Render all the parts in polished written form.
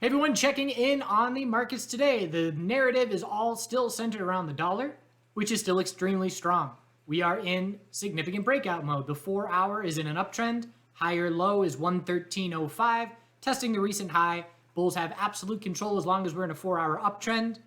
Hey everyone, checking in on the markets today. The narrative is all still centered around the dollar, which is still extremely strong. We are in significant breakout mode. The 4-hour is in an uptrend. Higher low is 113.05, testing the recent high. Bulls have absolute control as long as we're in a 4-hour uptrend.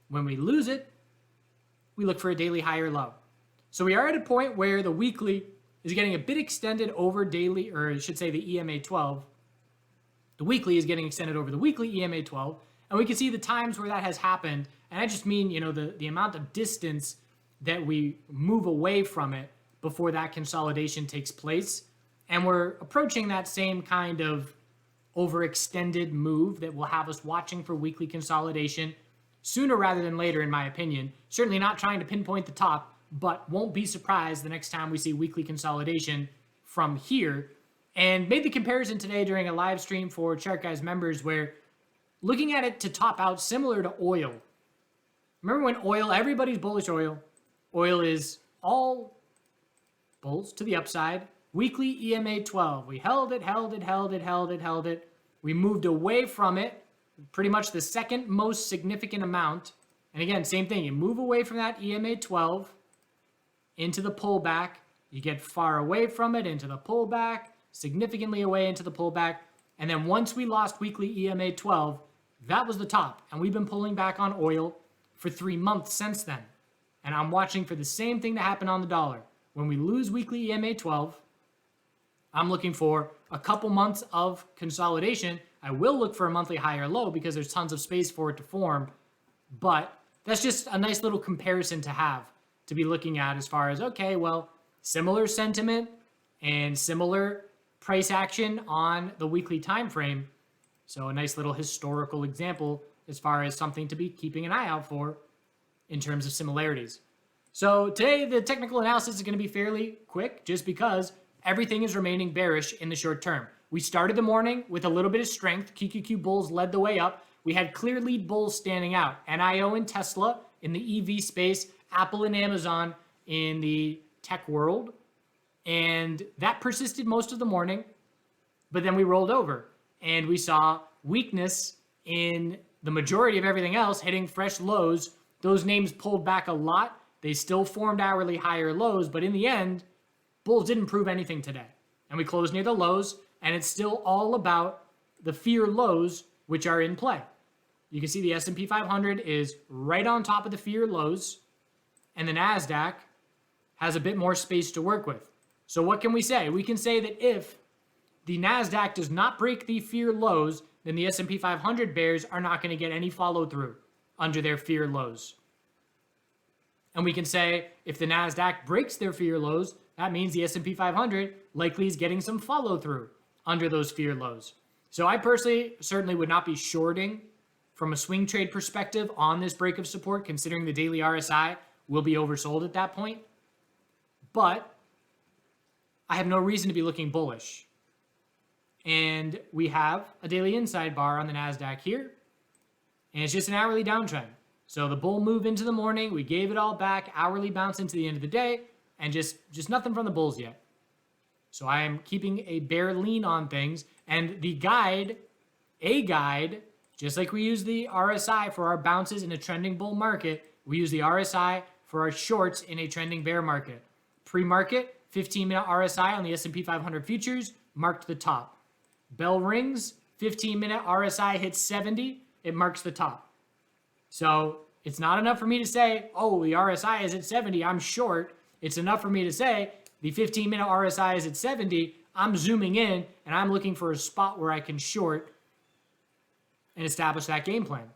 When we lose it, we look for a daily higher low. So we are at a point where the weekly is getting a bit extended over daily, or I should say the EMA 12. The weekly is getting extended over the weekly EMA 12, and we can see the times where that has happened. And I just mean, the amount of distance that we move away from it before that consolidation takes place. And we're approaching that same kind of overextended move that will have us watching for weekly consolidation sooner rather than later, in my opinion. Certainly not trying to pinpoint the top, but won't be surprised the next time we see weekly consolidation from here. And made the comparison today during a live stream for TheChartGuys members where looking at it to top out similar to oil. Remember when oil, everybody's bullish oil. Oil is all bulls to the upside. Weekly EMA 12. We held it. We moved away from it. Pretty much the second most significant amount. And again, same thing. You move away from that EMA 12 into the pullback. You get far away from it into the pullback. Significantly away into the pullback. And then once we lost weekly EMA 12, that was the top. And we've been pulling back on oil for 3 months since then. And I'm watching for the same thing to happen on the dollar. When we lose weekly EMA 12, I'm looking for a couple months of consolidation. I will look for a monthly higher low because there's tons of space for it to form. But that's just a nice little comparison to have to be looking at as far as, okay, well, similar sentiment and similar price action on the weekly time frame. So a nice little historical example as far as something to be keeping an eye out for in terms of similarities. So today the technical analysis is going to be fairly quick just because everything is remaining bearish in the short term. We started the morning with a little bit of strength. QQQ bulls led the way up. We had clear lead bulls standing out. NIO and Tesla in the EV space, Apple and Amazon in the tech world. And that persisted most of the morning, but then we rolled over and we saw weakness in the majority of everything else hitting fresh lows. Those names pulled back a lot. They still formed hourly higher lows, but in the end, bulls didn't prove anything today. And we closed near the lows, and it's still all about the fear lows, which are in play. You can see the S&P 500 is right on top of the fear lows, and the Nasdaq has a bit more space to work with. So what can we say? We can say that if the Nasdaq does not break the fear lows, then the S&P 500 bears are not going to get any follow through under their fear lows. And we can say if the Nasdaq breaks their fear lows, that means the S&P 500 likely is getting some follow through under those fear lows. So I personally certainly would not be shorting from a swing trade perspective on this break of support, considering the daily RSI will be oversold at that point. But I have no reason to be looking bullish. And we have a daily inside bar on the Nasdaq here. And it's just an hourly downtrend. So the bull move into the morning, we gave it all back, hourly bounce into the end of the day, and just nothing from the bulls yet. So I am keeping a bear lean on things. And the guide, just like we use the RSI for our bounces in a trending bull market, we use the RSI for our shorts in a trending bear market. Pre-market, 15-minute RSI on the S&P 500 futures marked the top. Bell rings, 15-minute RSI hits 70, it marks the top. So it's not enough for me to say, oh, the RSI is at 70, I'm short. It's enough for me to say the 15-minute RSI is at 70, I'm zooming in and I'm looking for a spot where I can short and establish that game plan.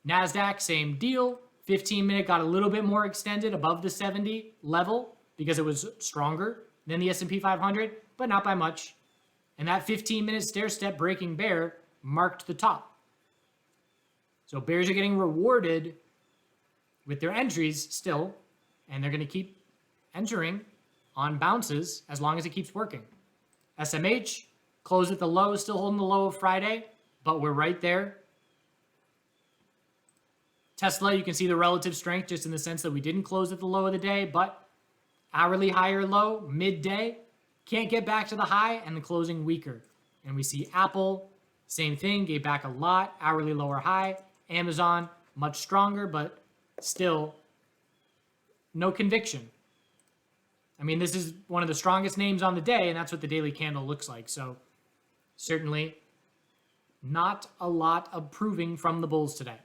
Nasdaq, same deal. 15-minute got a little bit more extended above the 70 level because it was stronger than the S&P 500, but not by much. And that 15-minute stair-step breaking bear marked the top. So bears are getting rewarded with their entries still, and they're going to keep entering on bounces as long as it keeps working. SMH closed at the low, still holding the low of Friday, but we're right there. Tesla, you can see the relative strength just in the sense that we didn't close at the low of the day, but hourly higher low, midday, can't get back to the high, and the closing weaker. And we see Apple Same thing, gave back a lot, hourly lower high. Amazon, much stronger, but still no conviction. I mean, this is one of the strongest names on the day, and that's what the daily candle looks like. So certainly not a lot of proving from the bulls today.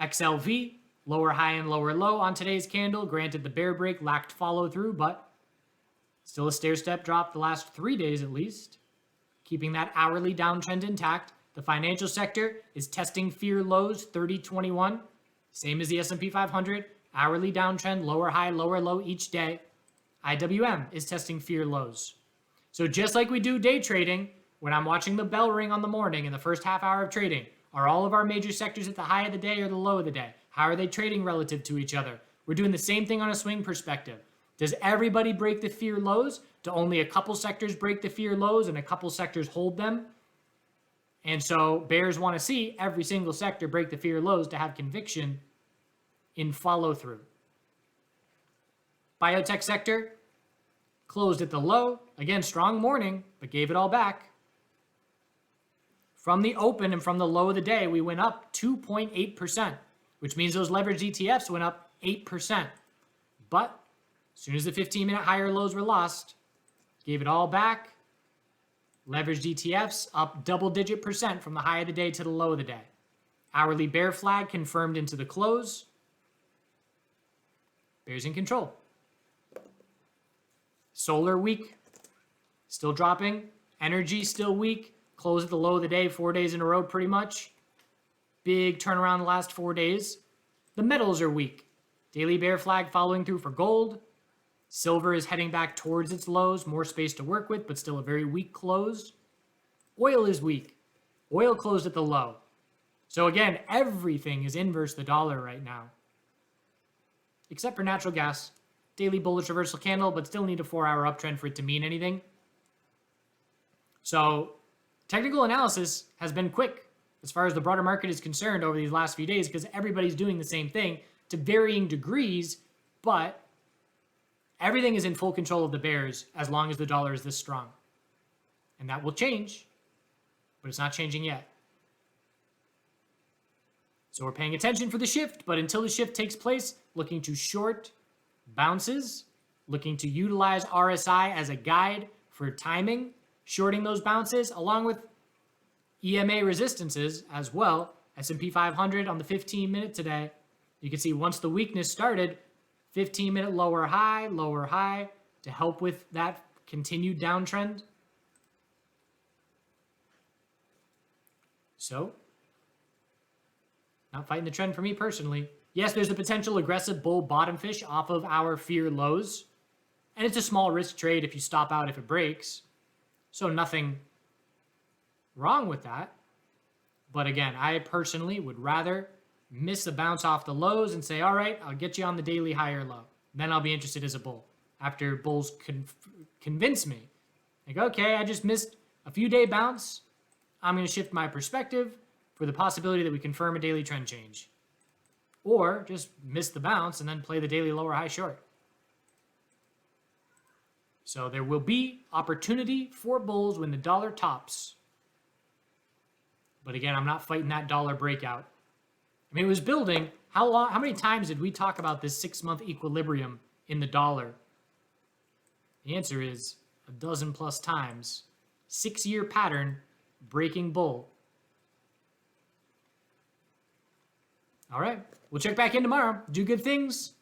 XLV, lower high and lower low on today's candle. Granted, the bear break lacked follow through, but still a stair-step drop the last 3 days at least. Keeping that hourly downtrend intact. The financial sector is testing fear lows, 3021. Same as the S&P 500. Hourly downtrend, lower high, lower low each day. IWM is testing fear lows. So just like we do day trading, when I'm watching the bell ring on the morning in the first half hour of trading, are all of our major sectors at the high of the day or the low of the day? How are they trading relative to each other? We're doing the same thing on a swing perspective. Does everybody break the fear lows? Do only a couple sectors break the fear lows and a couple sectors hold them? And so bears want to see every single sector break the fear lows to have conviction in follow through. Biotech sector closed at the low. Again, strong morning, but gave it all back. From the open and from the low of the day, we went up 2.8%, which means those leveraged ETFs went up 8%. But as soon as the 15-minute higher lows were lost, gave it all back. Leveraged ETFs up double-digit percent from the high of the day to the low of the day. Hourly bear flag confirmed into the close. Bears in control. Solar weak, still dropping. Energy still weak. Close at the low of the day 4 days in a row pretty much. Big turnaround the last 4 days. The metals are weak. Daily bear flag following through for gold. Silver is heading back towards its lows, more space to work with, but still a very weak close. Oil is weak. Oil closed at the low. So again, everything is inverse the dollar right now. Except for natural gas. Daily bullish reversal candle, but still need a 4-hour uptrend for it to mean anything. So technical analysis has been quick as far as the broader market is concerned over these last few days because everybody's doing the same thing to varying degrees, but everything is in full control of the bears as long as the dollar is this strong. And that will change, but it's not changing yet. So we're paying attention for the shift, but until the shift takes place, looking to short bounces, looking to utilize RSI as a guide for timing, shorting those bounces, along with EMA resistances as well. S&P 500 on the 15-minute today. You can see once the weakness started, 15-minute lower high to help with that continued downtrend. So, not fighting the trend for me personally. Yes, there's a potential aggressive bull bottom fish off of our fear lows. And it's a small risk trade if you stop out if it breaks. So nothing wrong with that. But again, I personally would rather miss a bounce off the lows and say, all right, I'll get you on the daily high or low. Then I'll be interested as a bull. After bulls convince me. Like, okay, I just missed a few day bounce. I'm going to shift my perspective for the possibility that we confirm a daily trend change. Or just miss the bounce and then play the daily lower high short. So there will be opportunity for bulls when the dollar tops. But again, I'm not fighting that dollar breakout. I mean, it was building. How many times did we talk about this 6-month equilibrium in the dollar? The answer is a dozen plus times. 6-year pattern, breaking bull. All right, we'll check back in tomorrow. Do good things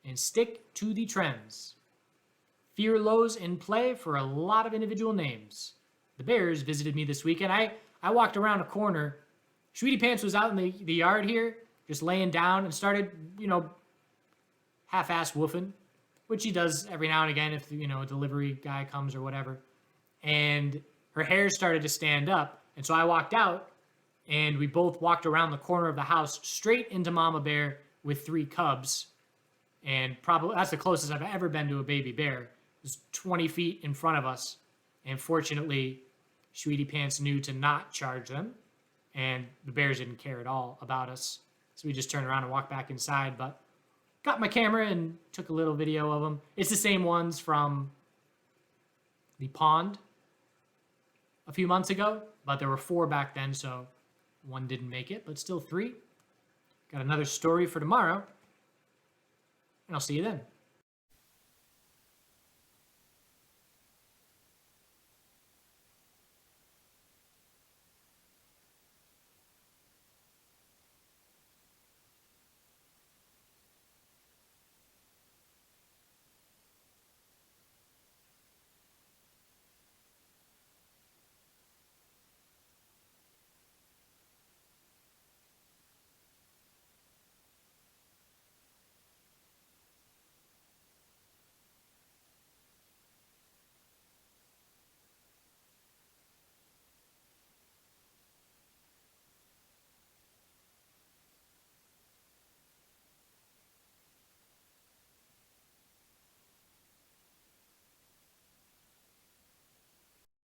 and stick to the trends. Fear lows in play for a lot of individual names. The Bears visited me this weekend. I walked around a corner. Sweetie Pants was out in the yard here, just laying down and started, half-ass woofing, which he does every now and again if, a delivery guy comes or whatever. And her hair started to stand up. And so I walked out and we both walked around the corner of the house straight into Mama Bear with 3 cubs. And probably that's the closest I've ever been to a baby bear. It was 20 feet in front of us. And fortunately, Sweetie Pants knew to not charge them. And the bears didn't care at all about us. So we just turned around and walked back inside. But got my camera and took a little video of them. It's the same ones from the pond a few months ago. but there were 4 back then, so 1 didn't make it, but still 3. Got another story for tomorrow, and I'll see you then.